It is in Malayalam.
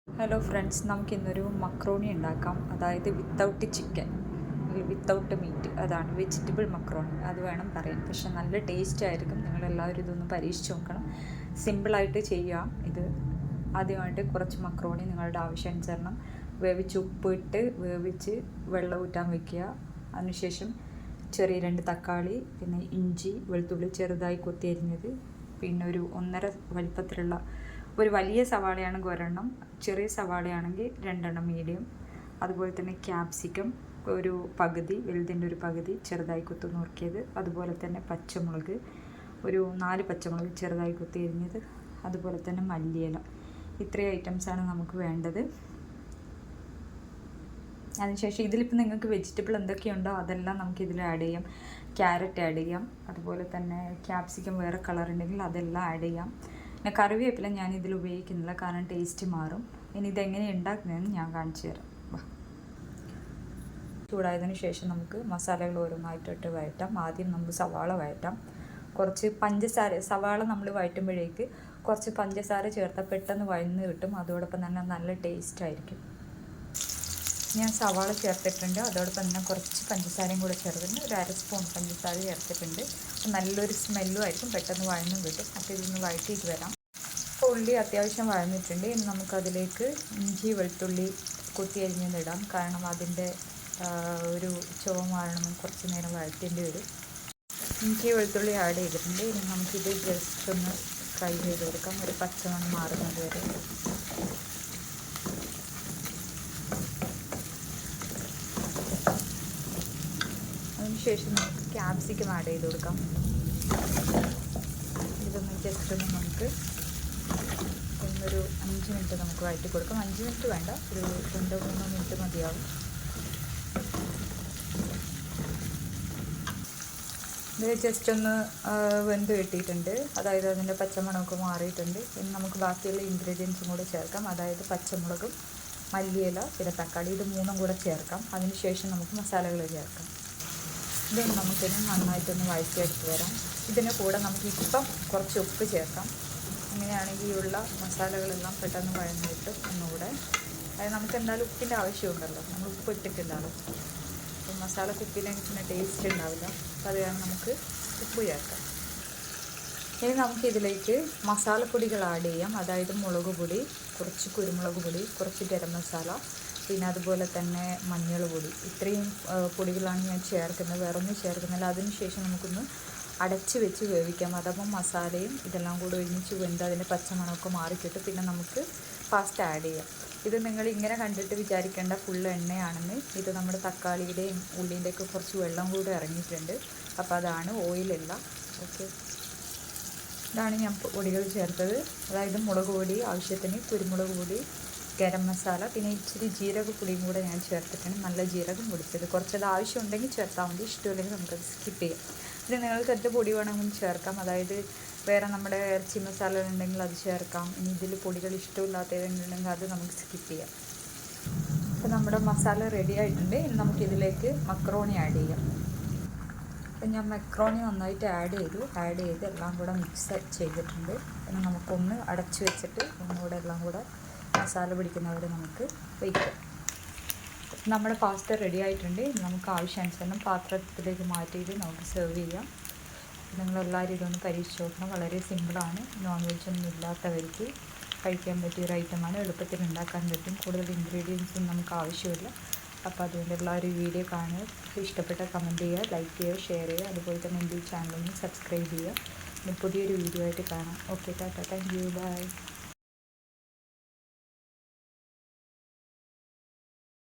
ഹലോ ഫ്രണ്ട്സ്, നമുക്കിന്നൊരു മക്രോണി ഉണ്ടാക്കാം. അതായത് വിത്തൗട്ട് ചിക്കൻ, വിത്തൗട്ട് മീറ്റ്. അതാണ് വെജിറ്റബിൾ മക്രോണി. അത് വേണം പറയാൻ. പക്ഷെ നല്ല ടേസ്റ്റ് ആയിരിക്കും. നിങ്ങളെല്ലാവരും ഇതൊന്ന് പരീക്ഷിച്ച് നോക്കണം. സിമ്പിളായിട്ട് ചെയ്യാം ഇത്. ആദ്യമായിട്ട് കുറച്ച് മക്രോണി നിങ്ങളുടെ ആവശ്യാനുസരണം വേവിച്ച് ഉപ്പിട്ട് വേവിച്ച് വെള്ളം ഊറ്റാൻ വെക്കുക. അതിനുശേഷം ചെറിയ 2 തക്കാളി, പിന്നെ ഇഞ്ചി വെളുത്തുള്ളി ചെറുതായി കൊത്തി അരിഞ്ഞത്, പിന്നെ ഒരു 1.5 വലിപ്പത്തിലുള്ള ഒരു വലിയ സവാളയാണെങ്കിൽ 1 ചെറിയ സവാളയാണെങ്കിൽ 2 മീഡിയം. അതുപോലെ തന്നെ ക്യാപ്സിക്കം ഒരു പകുതി, വലുതിൻ്റെ ഒരു പകുതി ചെറുതായി കുത്തി നുറുക്കിയത്. അതുപോലെ തന്നെ പച്ചമുളക് ഒരു 4 പച്ചമുളക് ചെറുതായി കുത്തി അരിഞ്ഞത്. അതുപോലെ തന്നെ മല്ലിയില. ഇത്രയും ഐറ്റംസാണ് നമുക്ക് വേണ്ടത്. അതിനുശേഷം ഇതിലിപ്പോൾ നിങ്ങൾക്ക് വെജിറ്റബിൾ എന്തൊക്കെയുണ്ടോ അതെല്ലാം നമുക്ക് ഇതിൽ ആഡ് ചെയ്യാം. ക്യാരറ്റ് ആഡ് ചെയ്യാം. അതുപോലെ തന്നെ ക്യാപ്സിക്കം വേറെ കളർ ഉണ്ടെങ്കിൽ അതെല്ലാം ആഡ് ചെയ്യാം. പിന്നെ കറിവേപ്പില ഞാൻ ഇതിൽ ഉപയോഗിക്കുന്നില്ല, കാരണം ടേസ്റ്റ് മാറും. ഇനി ഇതെങ്ങനെ ഉണ്ടാക്കുന്നതെന്ന് ഞാൻ കാണിച്ചു തരാം. ചൂടായതിനു ശേഷം നമുക്ക് മസാലകൾ ഓരോന്നായിട്ടിട്ട് വഴറ്റാം. ആദ്യം നമുക്ക് സവാള വഴറ്റാം. കുറച്ച് പഞ്ചസാര, സവാള നമ്മൾ വഴറ്റുമ്പോഴേക്ക് കുറച്ച് പഞ്ചസാര ചേർത്താൽ പെട്ടെന്ന് വഴന്ന് കിട്ടും. അതോടൊപ്പം തന്നെ നല്ല ടേസ്റ്റ് ആയിരിക്കും. ഞാൻ സവാള ചേർത്തിട്ടുണ്ട്. അതോടൊപ്പം തന്നെ കുറച്ച് പഞ്ചസാരയും കൂടെ ചേർത്തിട്ടുണ്ട്. ഒരു 1/2 സ്പൂൺ പഞ്ചസാര ചേർത്തിട്ടുണ്ട്. നല്ലൊരു സ്മെല്ലും ആയിരിക്കും, പെട്ടെന്ന് വഴന്നും കിട്ടും. അപ്പോൾ ഇതൊന്ന് വഴറ്റിയിട്ട് വരാം. അപ്പോൾ ഉള്ളി അത്യാവശ്യം വഴന്നിട്ടുണ്ട്. ഇനി നമുക്കതിലേക്ക് ഇഞ്ചി വെളുത്തുള്ളി കൊത്തി അരിഞ്ഞിടാം. കാരണം അതിൻ്റെ ഒരു ചുവ മാറണമെങ്കിൽ കുറച്ച് നേരം വഴറ്റേണ്ടി വരും. ഇഞ്ചി വെളുത്തുള്ളി ആഡ് ചെയ്തിട്ടുണ്ട്. ഇനി നമുക്കിത് ജസ്റ്റ് ഒന്ന് ഫ്രൈ ചെയ്തെടുക്കാം, ഒരു പച്ചമണം മാറുന്നത് വരെ. അതിനുശേഷം നമുക്ക് ക്യാപ്സിക്കം ആഡ് ചെയ്ത് കൊടുക്കാം. ഇതൊന്ന് ജസ്റ്റ് ഒന്ന് നമുക്ക് ഒന്നൊരു 5 മിനിറ്റ് നമുക്ക് വഴറ്റി കൊടുക്കാം. 5 മിനിറ്റ് വേണ്ട, ഒരു 2-3 മിനിറ്റ് മതിയാവും. ഇത് ജസ്റ്റ് ഒന്ന് വെന്ത് കിട്ടിയിട്ടുണ്ട്. അതായത് അതിൻ്റെ പച്ചമണമൊക്കെ മാറിയിട്ടുണ്ട്. ഇനി നമുക്ക് ബാക്കിയുള്ള ഇൻഗ്രീഡിയൻസും കൂടെ ചേർക്കാം. അതായത് പച്ചമുളകും മല്ലിയില പിന്നെ തക്കാളി, ഇത് 3ഉം കൂടെ ചേർക്കാം. അതിനുശേഷം നമുക്ക് മസാലകൾ ചേർക്കാം. ഇത് നമുക്കിന് നന്നായിട്ടൊന്ന് വഴറ്റിയെടുത്ത് വരാം. ഇതിന് കൂടെ നമുക്കിപ്പം കുറച്ച് ഉപ്പ് ചേർക്കാം. അങ്ങനെയാണെങ്കിൽ ഉള്ള മസാലകളെല്ലാം പെട്ടെന്ന് വഴന്ന് കിട്ടും. ഒന്നുകൂടെ അതായത് നമുക്ക് എന്തായാലും ഉപ്പിൻ്റെ ആവശ്യമുണ്ടല്ലോ, നമ്മൾ ഉപ്പ് ഇട്ടിട്ടുണ്ടാവും. അപ്പം മസാല കുപ്പിയിലെങ്കിൽ പിന്നെ ടേസ്റ്റ് ഉണ്ടാവില്ല. അപ്പോൾ അത് കാരണം നമുക്ക് ഉപ്പ് ചേർക്കാം. ഇനി നമുക്കിതിലേക്ക് മസാലപ്പൊടികൾ ആഡ് ചെയ്യാം. അതായത് മുളക് പൊടി, കുറച്ച് കുരുമുളക് പൊടി, കുറച്ച് ഗരം മസാല, പിന്നെ അതുപോലെ തന്നെ മഞ്ഞൾ പൊടി. ഇത്രയും പൊടികളാണ് ഞാൻ ചേർക്കുന്നത്, വേറൊന്നും ചേർക്കുന്നില്ല. അതിനുശേഷം നമുക്കൊന്ന് അടച്ച് വെച്ച് വേവിക്കാം. അതപ്പം മസാലയും ഇതെല്ലാം കൂടെ ഒരുമിച്ച് വെന്ത് അതിൻ്റെ പച്ചമണമൊക്കെ മാറിക്കിട്ടും. പിന്നെ നമുക്ക് പാസ്ത ആഡ് ചെയ്യാം. ഇത് നിങ്ങൾ ഇങ്ങനെ കണ്ടിട്ട് വിചാരിക്കേണ്ട ഫുൾ എണ്ണയാണെന്ന്. ഇത് നമ്മുടെ തക്കാളിയുടെയും ഉള്ളിൻ്റെയൊക്കെ കുറച്ച് വെള്ളം കൂടെ ഇറങ്ങിയിട്ടുണ്ട്. അപ്പോൾ അതാണ്, ഓയിലല്ല. ഓക്കെ, ഇതാണ് ഞാൻ പൊടികൾ ചേർത്തത്. അതായത് മുളക് പൊടി ആവശ്യത്തിന്, കുരുമുളക് പൊടി, ഗരം മസാല, പിന്നെ ഇച്ചിരി ജീരകപ്പൊടിയും കൂടെ ഞാൻ ചേർത്തിട്ടുണ്ട്. നല്ല ജീരകം പൊടിച്ചത്. കുറച്ചത് ആവശ്യമുണ്ടെങ്കിൽ ചേർത്താൽ മതി, ഇഷ്ടമില്ലെങ്കിൽ നമുക്കത് സ്കിപ്പ് ചെയ്യാം. പിന്നെ നിങ്ങൾക്ക് എന്ത് പൊടി വേണമെങ്കിലും ചേർക്കാം. അതായത് വേറെ നമ്മുടെ ഇറച്ചി മസാല ഉണ്ടെങ്കിൽ അത് ചേർക്കാം. ഇനി ഇതിൽ പൊടികൾ ഇഷ്ടമില്ലാത്തതുണ്ടെങ്കിൽ അത് നമുക്ക് സ്കിപ്പ് ചെയ്യാം. അപ്പോൾ നമ്മുടെ മസാല റെഡി ആയിട്ടുണ്ട്. ഇനി നമുക്കിതിലേക്ക് മക്രോണി ആഡ് ചെയ്യാം. അപ്പം ഞാൻ മക്രോണി നന്നായിട്ട് ആഡ് ചെയ്ത് എല്ലാം കൂടെ മിക്സ് ചെയ്തിട്ടുണ്ട്. പിന്നെ നമുക്കൊന്ന് അടച്ചു വെച്ചിട്ട് ഒന്നുകൂടെ എല്ലാം കൂടെ മസാല പിടിക്കുന്നവരെ നമുക്ക് വയ്ക്കാം. നമ്മുടെ പാസ്ത റെഡി ആയിട്ടുണ്ട്. നമുക്ക് ആവശ്യാനുസരണം പാത്രത്തിലേക്ക് മാറ്റിയിട്ട് നമുക്ക് സെർവ് ചെയ്യാം. നിങ്ങളെല്ലാവരും ഇതൊന്ന് പരീക്ഷിച്ച് നോക്കണം. വളരെ സിമ്പിളാണ്. നോൺ വെജൊന്നും ഇല്ലാത്തവർക്ക് കഴിക്കാൻ പറ്റിയൊരു ഐറ്റമാണ്. എളുപ്പത്തിൽ ഉണ്ടാക്കാൻ പറ്റും. കൂടുതൽ ഇൻഗ്രീഡിയൻസും നമുക്ക് ആവശ്യമില്ല. അപ്പോൾ അതുകൊണ്ട് എല്ലാവരും വീഡിയോ കാണുക. ഇഷ്ടപ്പെട്ട കമൻറ്റ് ചെയ്യുക, ലൈക്ക് ചെയ്യുക, ഷെയർ ചെയ്യുക. അതുപോലെ തന്നെ എൻ്റെ ഈ ചാനലൊന്ന് സബ്സ്ക്രൈബ് ചെയ്യുക. പുതിയൊരു വീഡിയോ ആയിട്ട് കാണാം. Okay, tata, thank you, by.